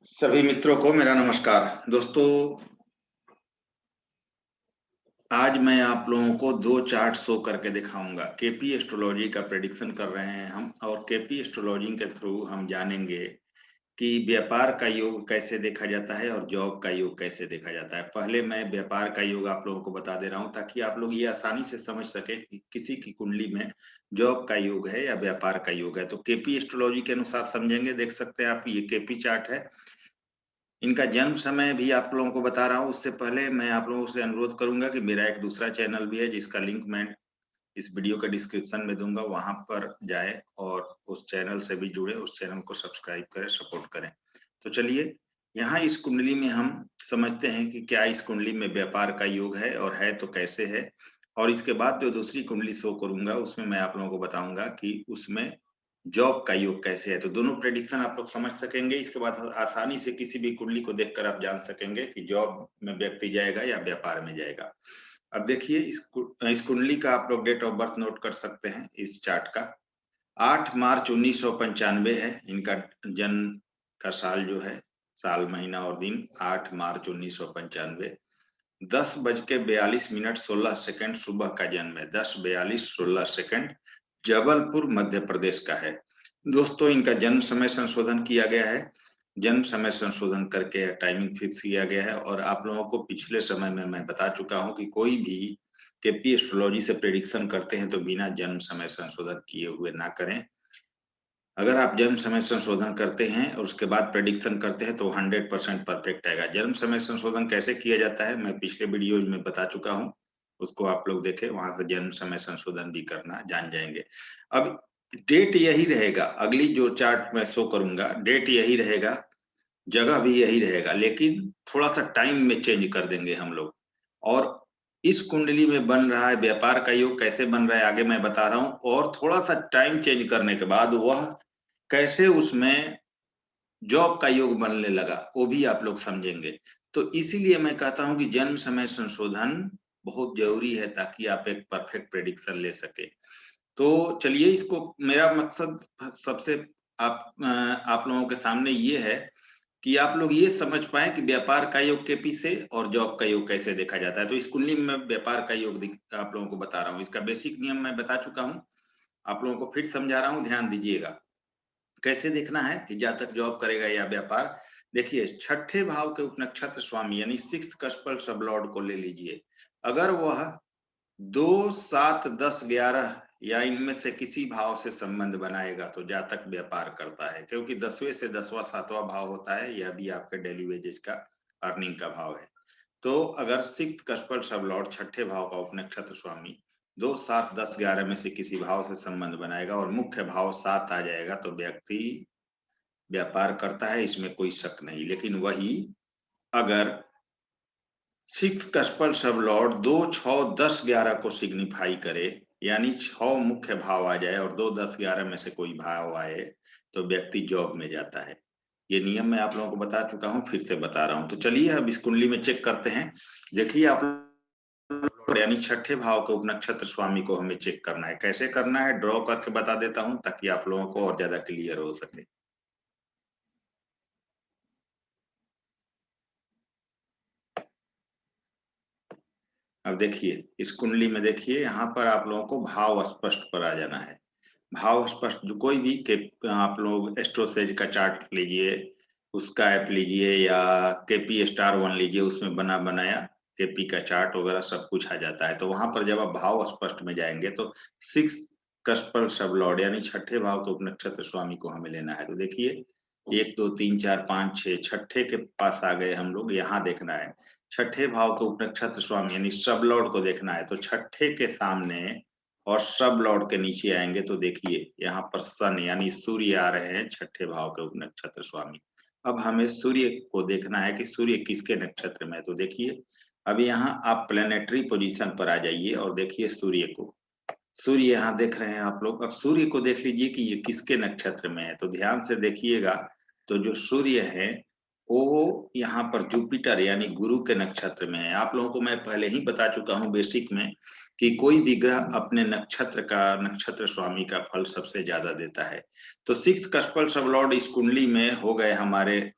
सभी मित्रों को मेरा नमस्कार। दोस्तों, आज मैं आप लोगों को 2 चार्ट शो करके दिखाऊँगा। केपी एस्ट्रोलॉजी का प्रेडिक्शन कर रहे हैं हम और केपी एस्ट्रोलॉजी के थ्रू हम जानेंगे कि व्यापार का योग कैसे देखा जाता है और जॉब का योग कैसे देखा जाता है। पहले मैं व्यापार का योग आप लोगों को बता दे रहा हूँ ताकि आप लोग ये आसानी से समझ सकें कि किसी की कुंडली में जॉब का योग है या व्यापार का योग है। तो केपी एस्ट्रोलॉजी के अनुसार समझेंगे। देख सकते हैं आप, ये केपी चार्ट है। इनका जन्म समय भी आप लोगों को बता रहा हूँ। उससे पहले मैं आप लोगों से अनुरोध करूंगा कि मेरा एक दूसरा चैनल भी है जिसका लिंक मैं इस वीडियो के डिस्क्रिप्शन में दूंगा, वहां पर जाएं और उस चैनल से भी जुड़े, उस चैनल को सब्सक्राइब करें, सपोर्ट करें। तो चलिए, यहाँ इस कुंडली में हम समझते हैं कि क्या इस कुंडली में व्यापार का योग है और है तो कैसे है। और इसके बाद जो दूसरी कुंडली शो करूंगा उसमें मैं आप लोगों को बताऊंगा कि उसमें जॉब का योग कैसे है। तो दोनों प्रेडिक्शन आप लोग समझ सकेंगे। इसके बाद आसानी से किसी भी कुंडली को देखकर आप जान सकेंगे कि जॉब में व्यक्ति जाएगा या व्यापार में जाएगा। अब देखिए, इस कुंडली का आप लोग डेट ऑफ बर्थ नोट कर सकते हैं। इस चार्ट का 8 मार्च 1995 है इनका जन्म का साल जो है, साल महीना और दिन 8 मार्च 1995। 10:42 सुबह का जन्म है। 10:42 जबलपुर मध्य प्रदेश का है। दोस्तों, इनका जन्म समय संशोधन किया गया है। जन्म समय संशोधन करके टाइमिंग फिक्स किया गया है। और आप लोगों को पिछले समय में मैं बता चुका हूं कि कोई भी केपी एस्ट्रोलॉजी से प्रेडिक्शन करते हैं तो बिना जन्म समय संशोधन किए हुए ना करें। अगर आप जन्म समय संशोधन करते हैं और उसके बाद प्रेडिक्शन करते हैं तो 100% परफेक्ट आएगा। जन्म समय संशोधन कैसे किया जाता है मैं पिछले वीडियो में बता चुका हूं, उसको आप लोग देखें, वहां से जन्म समय संशोधन भी करना जान जाएंगे। अब डेट यही रहेगा, अगली जो चार्ट मैं शो करूंगा डेट यही रहेगा, जगह भी यही रहेगा, लेकिन थोड़ा सा टाइम में चेंज कर देंगे हम लोग। और इस कुंडली में बन रहा है व्यापार का योग, कैसे बन रहा है आगे मैं बता रहा हूं। और थोड़ा सा टाइम चेंज करने के बाद वह कैसे उसमें जॉब का योग बनने लगा वो भी आप लोग समझेंगे। तो इसीलिए मैं कहता हूं कि जन्म समय संशोधन बहुत जरूरी है ताकि आप एक परफेक्ट प्रेडिक्शन ले सके। तो चलिए, इसको मेरा मकसद सबसे आप लोगों के सामने ये है कि आप लोग ये समझ पाए कि व्यापार का योग केपी से और जॉब का योग कैसे देखा जाता है। तो इस कुंडली में व्यापार का योग आप लोगों को बता रहा हूँ। इसका बेसिक नियम मैं बता चुका हूँ, आप लोगों को फिर समझा रहा हूँ, ध्यान दीजिएगा। कैसे देखना है कि जातक जॉब करेगा या व्यापार। देखिए, छठे भाव के उपनक्षत्र स्वामी यानी सिक्स्थ कस्पल सब लॉर्ड को ले लीजिए। अगर वह 2, 7, 10, 11 या इनमें से किसी भाव से संबंध बनाएगा तो जातक व्यापार करता है, क्योंकि 10वें से 10वां 7वां भाव होता है, यह भी आपके डेली वेजेज का अर्निंग का भाव है। तो अगर सिक्स्थ कस्पल सब लॉर्ड छठे भाव का उपनक्षत्र स्वामी 2, 7, 10, 11 में से किसी भाव से संबंध बनाएगा और मुख्य भाव 7 आ जाएगा तो व्यक्ति व्यापार करता है, इसमें कोई शक नहीं। लेकिन वही अगर सिक्स कस्पल सब लॉर्ड 2, 6, 10, 11 को सिग्निफाई करे, यानी 6 मुख्य भाव आ जाए और 2, 10, 11 में से कोई भाव आए तो व्यक्ति जॉब में जाता है। ये नियम मैं आप लोगों को बता चुका हूं, फिर से बता रहा हूं। तो चलिए अब इस कुंडली में चेक करते हैं। देखिए, आप यानी छठे भाव के उपनक्षत्र स्वामी को हमें चेक करना है। कैसे करना है ड्रॉ करके बता देता हूं ताकि आप लोगों को और ज्यादा क्लियर हो सके। अब देखिए, इस कुंडली में देखिए, यहाँ पर आप लोगों को भाव स्पष्ट पर आ जाना है। भाव स्पष्ट जो कोई भी के आप लोग एस्ट्रोसेज का चार्ट लीजिए, उसका ऐप लीजिए या केपी स्टार वन लीजिए, उसमें बना बनाया केपी का चार्ट वगैरह सब कुछ आ जाता है। तो वहां पर जब आप भाव स्पष्ट में जाएंगे तो सिक्स कस्पल सब लॉर्ड यानी छठे भाव के उपनक्षत्र स्वामी को हमें लेना है। तो देखिए, 1, 2, 3, 4, 5, 6 छठे के पास आ गए हम लोग। यहाँ देखना है छठे भाव के उपनक्षत्र स्वामी यानी सब लॉर्ड को देखना है। तो छठे के सामने और सब लॉर्ड के नीचे आएंगे तो देखिए यहाँ पर सन यानी सूर्य आ रहे हैं छठे भाव के नक्षत्र स्वामी। अब हमें सूर्य को देखना है कि सूर्य किसके नक्षत्र में है। तो देखिए, अब यहाँ आप प्लेनेटरी पोजीशन पर आ जाइए और देखिए सूर्य को। सूर्य यहाँ देख रहे हैं आप लोग। अब सूर्य को देख लीजिए कि ये किसके नक्षत्र में है। तो ध्यान से देखिएगा, तो जो सूर्य है वो यहाँ पर जुपिटर यानी गुरु के नक्षत्र में है। आप लोगों को मैं पहले ही बता चुका हूँ बेसिक में कि कोई भी ग्रह अपने नक्षत्र का नक्षत्र स्वामी का फल सबसे ज्यादा देता है। तो सिक्स कस्पल सब लॉर्ड इस कुंडली में हो गए हमारे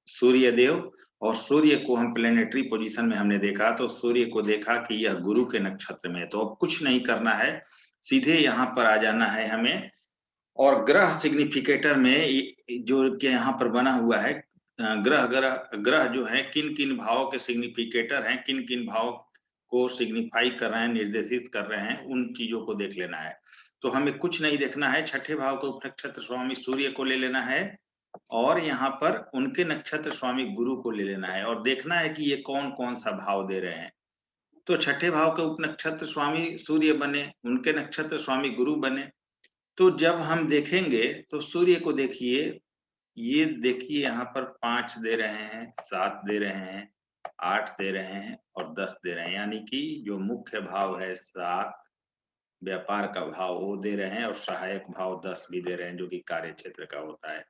सूर्य देव, और सूर्य को हम प्लेनेटरी पोजीशन में हमने देखा, तो सूर्य को देखा कि यह गुरु के नक्षत्र में है। तो अब कुछ नहीं करना है, सीधे यहाँ पर आ जाना है हमें, और ग्रह सिग्निफिकेटर में जो कि यहाँ पर बना हुआ है, ग्रह ग्रह ग्रह जो है किन किन भावों के सिग्निफिकेटर हैं, किन किन भाव को सिग्निफाई कर रहे हैं, निर्देशित कर रहे हैं, उन चीजों को देख लेना है। तो हमें कुछ नहीं देखना है, छठे भाव के उपनक्षत्र स्वामी सूर्य को ले लेना है, और यहाँ पर उनके नक्षत्र स्वामी गुरु को ले लेना है, और देखना है कि ये कौन कौन सा भाव दे रहे हैं। तो छठे भाव के उपनक्षत्र स्वामी सूर्य बने, उनके नक्षत्र स्वामी गुरु बने। तो जब हम देखेंगे तो सूर्य को देखिए, ये देखिए यहाँ पर 5 दे रहे हैं, 7 दे रहे हैं, 8 दे रहे हैं और 10 दे रहे हैं, यानी कि जो मुख्य भाव है 7, व्यापार का भाव वो दे रहे हैं, और सहायक भाव 10 भी दे रहे हैं, जो कि कार्य क्षेत्र का होता है।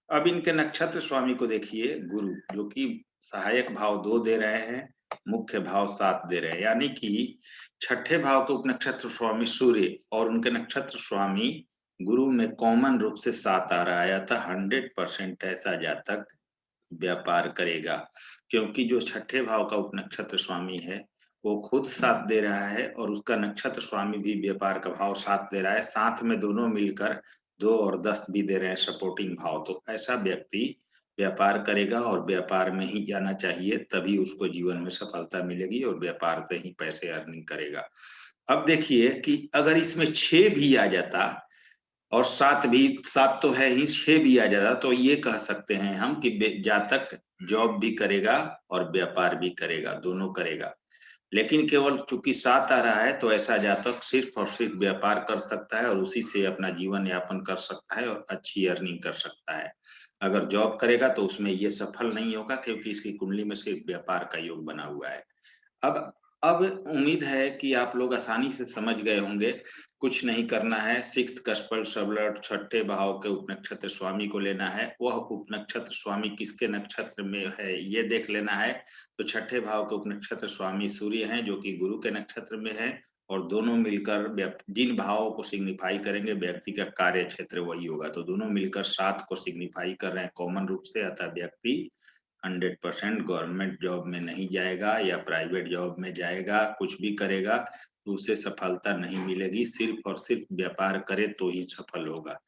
अब इनके नक्षत्र स्वामी को देखिए, गुरु, जो कि सहायक भाव 2 दे रहे हैं, मुख्य भाव 7 दे रहे हैं, यानी कि छठे भाव के उपनक्षत्र स्वामी सूर्य और उनके नक्षत्र स्वामी गुरु में कॉमन रूप से 7 आ रहा है, अतः 100% ऐसा जातक व्यापार करेगा, क्योंकि जो छठे भाव का उपनक्षत्र स्वामी है वो खुद 7 दे रहा है, और उसका नक्षत्र स्वामी भी व्यापार का भाव 7 दे रहा है, साथ में दोनों मिलकर 2 और 10 भी दे रहे हैं सपोर्टिंग भाव। तो ऐसा व्यक्ति व्यापार करेगा, और व्यापार में ही जाना चाहिए, तभी उसको जीवन में सफलता मिलेगी, और व्यापार से ही पैसे अर्निंग करेगा। अब देखिए कि अगर इसमें 6 भी आ जाता, और 7 भी, 7 तो है ही, 6 भी आ जाता, तो ये कह सकते हैं हम कि जातक जॉब भी करेगा और व्यापार भी करेगा, दोनों करेगा। लेकिन केवल चूंकि 7 आ रहा है, तो ऐसा जातक सिर्फ और सिर्फ व्यापार कर सकता है, और उसी से अपना जीवन यापन कर सकता है और अच्छी अर्निंग कर सकता है। अगर जॉब करेगा तो उसमें ये सफल नहीं होगा, क्योंकि इसकी कुंडली में सिर्फ व्यापार का योग बना हुआ है। अब उम्मीद है कि आप लोग आसानी से समझ गए होंगे। कुछ नहीं करना है, 6th कस्पल सबलट छठे भाव के उपनक्षत्र स्वामी को लेना है, वह उपनक्षत्र स्वामी किसके नक्षत्र में है ये देख लेना है। तो छठे भाव के उपनक्षत्र स्वामी सूर्य हैं, जो कि गुरु के नक्षत्र में है, और दोनों मिलकर जिन भावों को सिग्निफाई करेंगे व्यक्ति का कार्य क्षेत्र वही होगा। तो दोनों मिलकर 7 को सिग्निफाई कर रहे हैं कॉमन रूप से, अतः व्यक्ति 100% गवर्नमेंट जॉब में नहीं जाएगा या प्राइवेट जॉब में जाएगा, कुछ भी करेगा तो उसे सफलता नहीं मिलेगी, सिर्फ और सिर्फ व्यापार करे तो ही सफल होगा।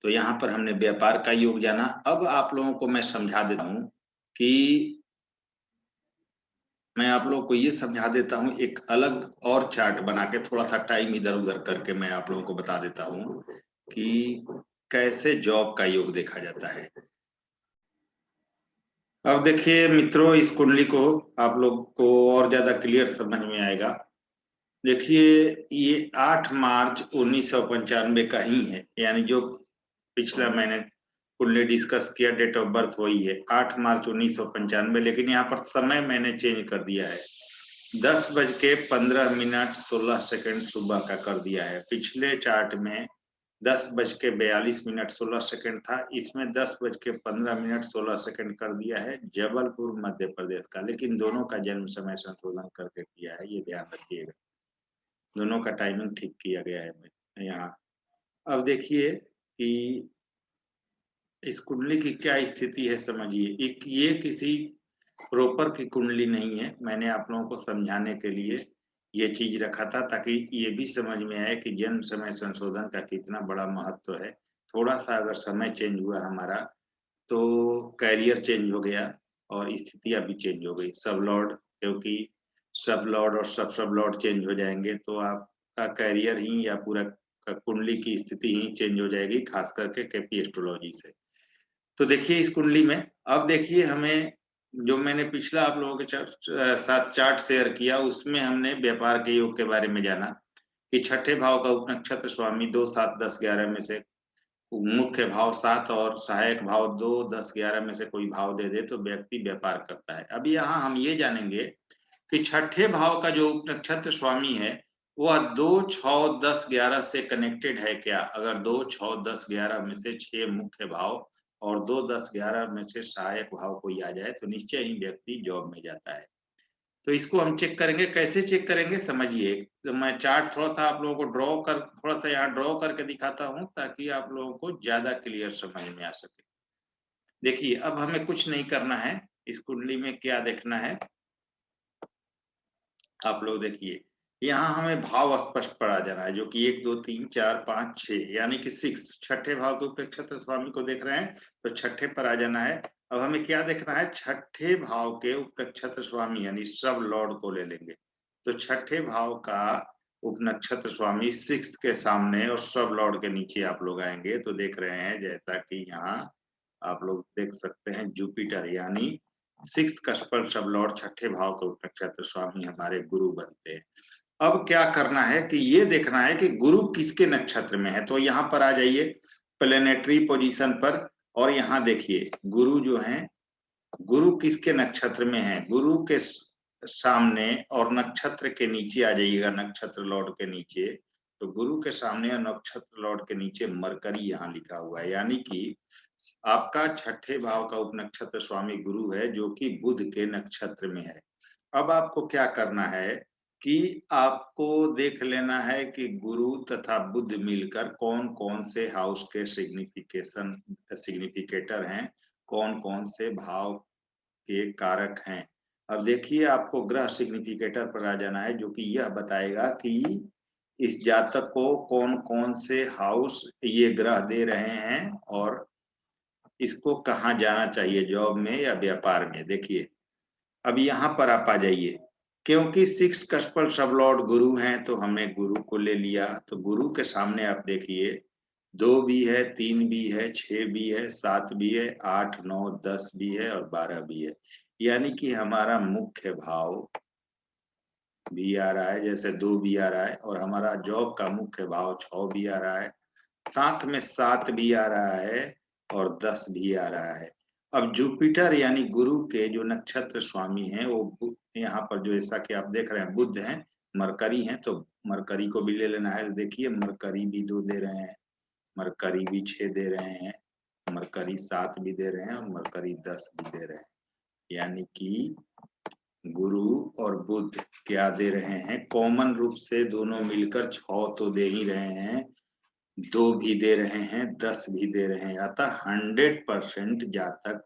तो यहाँ पर हमने व्यापार का योग जाना। अब आप लोगों को मैं समझा देता हूँ कि मैं आप लोगों को ये समझा देता हूँ, एक अलग और चार्ट बना के, थोड़ा सा टाइम इधर उधर करके मैं आप लोगों को बता देता हूँ कि कैसे जॉब का योग देखा जाता है। अब देखिए मित्रों, इस कुंडली को आप लोग को और ज्यादा क्लियर समझ में आएगा। देखिए ये 8 मार्च 1995 का ही है, यानी जो पिछला मैंने कुंडली डिस्कस किया, डेट ऑफ बर्थ वही है 8 मार्च 1995, लेकिन यहाँ पर समय मैंने चेंज कर दिया है, 10:15 सुबह का कर दिया है। पिछले चार्ट में 10:42 था, इसमें 10:15 कर दिया है, जबलपुर मध्य प्रदेश का, लेकिन दोनों का जन्म समय संशोधन करके किया है, ये ध्यान रखिएगा, दोनों का टाइमिंग ठीक किया गया है यहाँ। अब देखिए कि इस कुंडली की क्या स्थिति है, समझिए। ये किसी प्रॉपर की कुंडली नहीं है, मैंने आप लोगों को समझाने के लिए ये चीज रखा था, ताकि ये भी समझ में आए कि जन्म समय संशोधन का कितना बड़ा महत्व है। थोड़ा सा अगर समय चेंज हुआ हमारा, तो कैरियर चेंज हो गया और स्थितियां भी चेंज हो गई। सब लॉर्ड, क्योंकि सब लॉर्ड और सब लॉर्ड चेंज हो जाएंगे तो आपका कैरियर ही या पूरा कुंडली की स्थिति ही चेंज हो जाएगी, खास करके केपी एस्ट्रोलॉजी से। तो देखिए इस कुंडली में, अब देखिए हमें, जो मैंने पिछला आप लोगों के साथ चार्ट शेयर किया, उसमें हमने व्यापार के योग के बारे में जाना कि छठे भाव का उपनक्षत्र स्वामी 2, 7, 10, 11 में से मुख्य भाव 7 और सहायक भाव 2, 10, 11 में से कोई भाव दे दे तो व्यक्ति व्यापार करता है। अभी यहाँ हम ये जानेंगे कि छठे भाव का जो उपनक्षत्र स्वामी है वह 2, 6, 10, 11 से कनेक्टेड है क्या। अगर 2, 6, 10, 11 में से 6 मुख्य भाव और 2, 10, 11 में से सहायक भाव कोई आ जाए तो निश्चय ही व्यक्ति जॉब में जाता है। तो इसको हम चेक करेंगे, कैसे चेक करेंगे समझिए। तो मैं चार्ट थोड़ा सा आप लोगों को थोड़ा सा यहाँ ड्रॉ करके दिखाता हूँ, ताकि आप लोगों को ज्यादा क्लियर समझ में आ सके। देखिए अब हमें कुछ नहीं करना है, इस कुंडली में क्या देखना है, आप लोग देखिए यहाँ हमें भाव स्पष्ट पड़ा जाना है, जो कि 1 2 3 4 5 6 यानी कि 6 छठे भाव के उपनक्षत्र स्वामी को देख रहे हैं, तो छठे पर आ जाना है। अब हमें क्या देखना है, छठे भाव के उपनक्षत्र स्वामी यानी सब लॉर्ड को ले लेंगे। तो छठे भाव का उपनक्षत्र स्वामी 6 के सामने और सब लॉर्ड के नीचे आप लोग आएंगे, तो देख रहे हैं जैसा कि यहाँ आप लोग देख सकते हैं जुपिटर यानी 6th कस्पर सब लॉर्ड छठे भाव के उपनक्षत्र स्वामी हमारे गुरु बनते हैं। अब क्या करना है कि ये देखना है कि गुरु किसके नक्षत्र में है, तो यहाँ पर आ जाइए प्लेनेटरी पोजीशन पर और यहाँ देखिए गुरु जो है, गुरु किसके नक्षत्र में है, गुरु के सामने और नक्षत्र के नीचे आ जाइएगा, नक्षत्र लॉर्ड के नीचे। तो गुरु के सामने और नक्षत्र लॉर्ड के नीचे मरकरी यहाँ लिखा हुआ है, यानी कि आपका छठे भाव का उपनक्षत्र स्वामी गुरु है, जो कि बुध के नक्षत्र में है। अब आपको क्या करना है कि आपको देख लेना है कि गुरु तथा बुध मिलकर कौन कौन से हाउस के सिग्निफिकेटर हैं, कौन कौन से भाव के कारक हैं। अब देखिए आपको ग्रह सिग्निफिकेटर पर आ जाना है, जो कि यह बताएगा कि इस जातक को कौन कौन से हाउस ये ग्रह दे रहे हैं और इसको कहाँ जाना चाहिए, जॉब में या व्यापार में। देखिए अब यहाँ पर आप आ जाइए, क्योंकि 6 कस्पर सब लॉर्ड गुरु हैं तो हमने गुरु को ले लिया। तो गुरु के सामने आप देखिए 2 भी है, 3 भी है, 6 भी है, 7 भी है, 8 9 10 भी है और 12 भी है, यानी कि हमारा मुख्य भाव भी आ रहा है, जैसे 2 भी आ रहा है और हमारा जॉब का मुख्य भाव 6 भी आ रहा है, साथ में 7 भी आ रहा है और 10 भी आ रहा है। अब जुपिटर यानी गुरु के जो नक्षत्र स्वामी हैं वो यहाँ पर जो जैसा कि आप देख रहे हैं बुध हैं, मरकरी हैं, तो मरकरी को भी ले लेना है। देखिए मरकरी भी 2 दे रहे हैं, मरकरी भी 6 दे रहे हैं, मरकरी 7 भी दे रहे हैं और मरकरी 10 भी दे रहे हैं, यानी कि गुरु और बुध क्या दे रहे हैं, कॉमन रूप से दोनों मिलकर 6 तो दे ही रहे हैं, 2 भी दे रहे हैं, 10 भी दे रहे हैं, अतः 100% जातक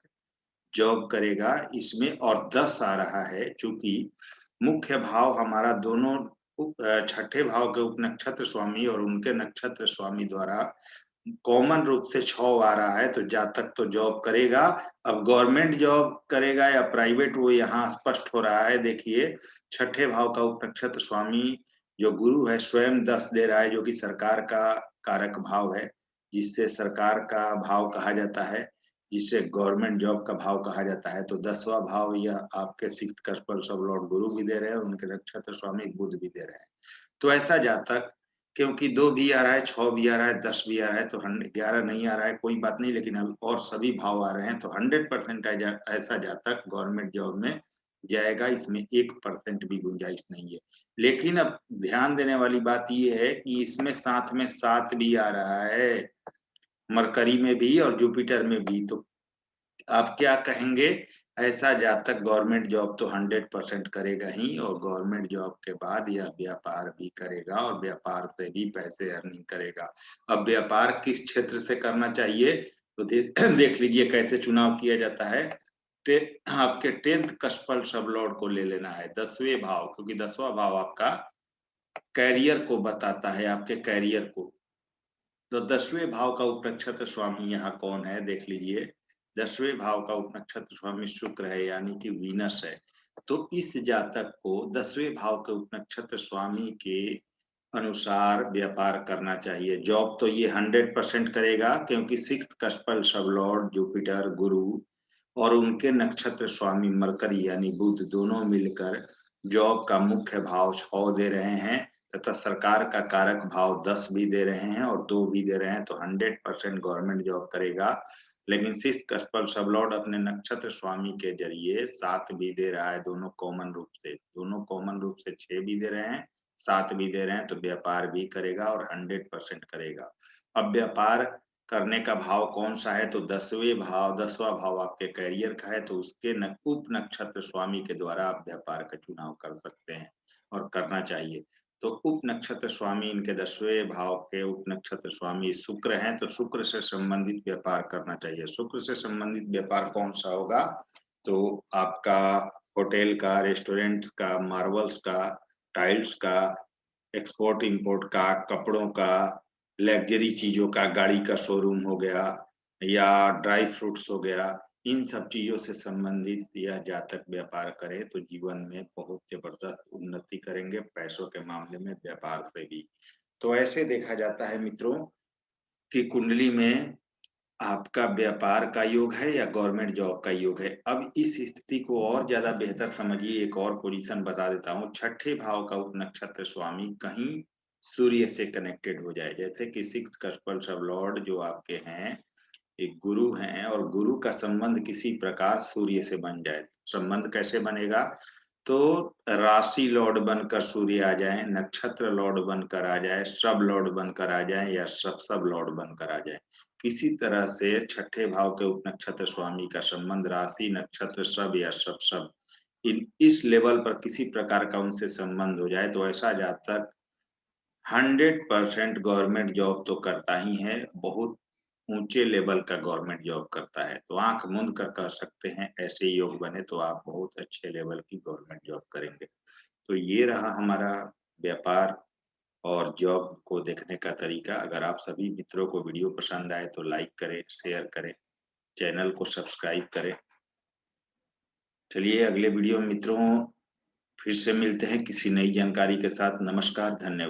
जॉब करेगा इसमें। और 10 आ रहा है, चूंकि मुख्य भाव हमारा दोनों छठे भाव के उपनक्षत्र स्वामी और उनके नक्षत्र स्वामी द्वारा कॉमन रूप से 6 आ रहा है, तो जातक तो जॉब करेगा। अब गवर्नमेंट जॉब करेगा या प्राइवेट, वो यहाँ स्पष्ट हो रहा है। देखिए छठे भाव का उपनक्षत्र स्वामी जो गुरु है स्वयं 10 दे रहा है, जो कि सरकार का कारक भाव है, जिससे सरकार का भाव कहा जाता है, जिसे गवर्नमेंट जॉब का भाव कहा जाता है। तो 10वां भाव यह आपके 6th कस्पर सब लॉर्ड गुरु भी दे रहे हैं और उनके नक्षत्र स्वामी बुध भी दे रहे हैं। तो ऐसा जातक, क्योंकि 2 भी आ रहा है, 6 भी आ रहा है, 10 भी आ रहा है, तो 11 नहीं आ रहा है कोई बात नहीं, लेकिन अब और सभी भाव आ रहे हैं, तो 100% ऐसा जातक गवर्नमेंट जॉब में जाएगा, इसमें 1% भी गुंजाइश नहीं है। लेकिन अब ध्यान देने वाली बात ये है कि इसमें साथ में 7 भी आ रहा है, मरकरी में भी और जुपिटर में भी। तो आप क्या कहेंगे, ऐसा जातक गवर्नमेंट जॉब तो 100% करेगा ही, और गवर्नमेंट जॉब के बाद यह व्यापार भी करेगा और व्यापार से भी पैसे अर्निंग करेगा। अब व्यापार किस क्षेत्र से करना चाहिए, तो देख लीजिए कैसे चुनाव किया जाता है। आपके 10th कस्पल सब लॉर्ड को ले लेना है, 10वें भाव, क्योंकि 10वां भाव आपका कैरियर को बताता है, आपके कैरियर को। तो 10वें भाव का उपनक्षत्र स्वामी यहाँ कौन है, देख लीजिए 10वें भाव का उपनक्षत्र स्वामी शुक्र है, यानी कि वीनस है। तो इस जातक को 10वें भाव के उपनक्षत्र स्वामी के अनुसार व्यापार करना चाहिए। जॉब तो ये 100% करेगा, क्योंकि 6th कस्पल सब लॉर्ड जुपिटर गुरु और उनके नक्षत्र स्वामी मरकरी यानी बुध दोनों मिलकर जॉब का मुख्य भाव 6 दे रहे हैं तथा सरकार का कारक भाव 10 भी दे रहे हैं और 2 भी दे रहे हैं, तो 100% गवर्नमेंट जॉब करेगा। लेकिन 6th कस्पल सब लॉर्ड अपने नक्षत्र स्वामी के जरिए 7 भी दे रहा है, दोनों कॉमन रूप से, दोनों कॉमन रूप से 6 भी दे रहे हैं, 7 भी दे रहे हैं, तो व्यापार भी करेगा और 100% करेगा। अब व्यापार करने का भाव कौन सा है, तो 10वां भाव आपके कैरियर का है, तो उसके उप नक्षत्र स्वामी के द्वारा आप व्यापार का चुनाव कर सकते हैं और करना चाहिए। तो उप नक्षत्र स्वामी इनके 10वें भाव के उप नक्षत्र स्वामी शुक्र हैं, तो शुक्र से संबंधित व्यापार करना चाहिए। शुक्र से संबंधित व्यापार कौन सा होगा? तो आपका होटल का, रेस्टोरेंट्स का, मार्बल्स का, टाइल्स का, एक्सपोर्ट इंपोर्ट का, कपड़ों का, लग्जरी चीजों का, गाड़ी का शोरूम हो गया या ड्राई फ्रूट्स हो गया, इन सब चीजों से संबंधित यह जातक व्यापार करे तो जीवन में बहुत जबरदस्त उन्नति करेंगे, पैसों के मामले में, व्यापार से भी। तो ऐसे देखा जाता है मित्रों कि कुंडली में आपका व्यापार का योग है या गवर्नमेंट जॉब का योग है। अब इस स्थिति को और ज्यादा बेहतर समझिए, एक और पोजीशन बता देता हूँ। छठे भाव का उप नक्षत्र स्वामी कहीं सूर्य से कनेक्टेड हो जाए, जैसे कि सिक्स कस्पल्स ऑफ लॉर्ड जो आपके हैं, एक गुरु हैं, और गुरु का संबंध किसी प्रकार सूर्य से बन जाए। संबंध कैसे बनेगा? तो राशि लॉर्ड बनकर सूर्य आ जाए, नक्षत्र लॉर्ड बनकर आ जाए, सब लॉर्ड बनकर आ जाए, या सब लॉर्ड बनकर आ जाए। किसी तरह से छठे भाव के उप नक्षत्र स्वामी का संबंध राशि, नक्षत्र, सब या सब इस लेवल पर किसी प्रकार का उनसे संबंध हो जाए तो ऐसा जातक 100% गवर्नमेंट जॉब तो करता ही है, बहुत ऊंचे लेवल का गवर्नमेंट जॉब करता है। तो आंख मूंद कर कह सकते हैं ऐसे योग बने तो आप बहुत अच्छे लेवल की गवर्नमेंट जॉब करेंगे। तो ये रहा हमारा व्यापार और जॉब को देखने का तरीका। अगर आप सभी मित्रों को वीडियो पसंद आए तो लाइक करें, शेयर करें, चैनल को सब्सक्राइब करें। चलिए अगले वीडियो में मित्रों फिर से मिलते हैं किसी नई जानकारी के साथ। नमस्कार, धन्यवाद।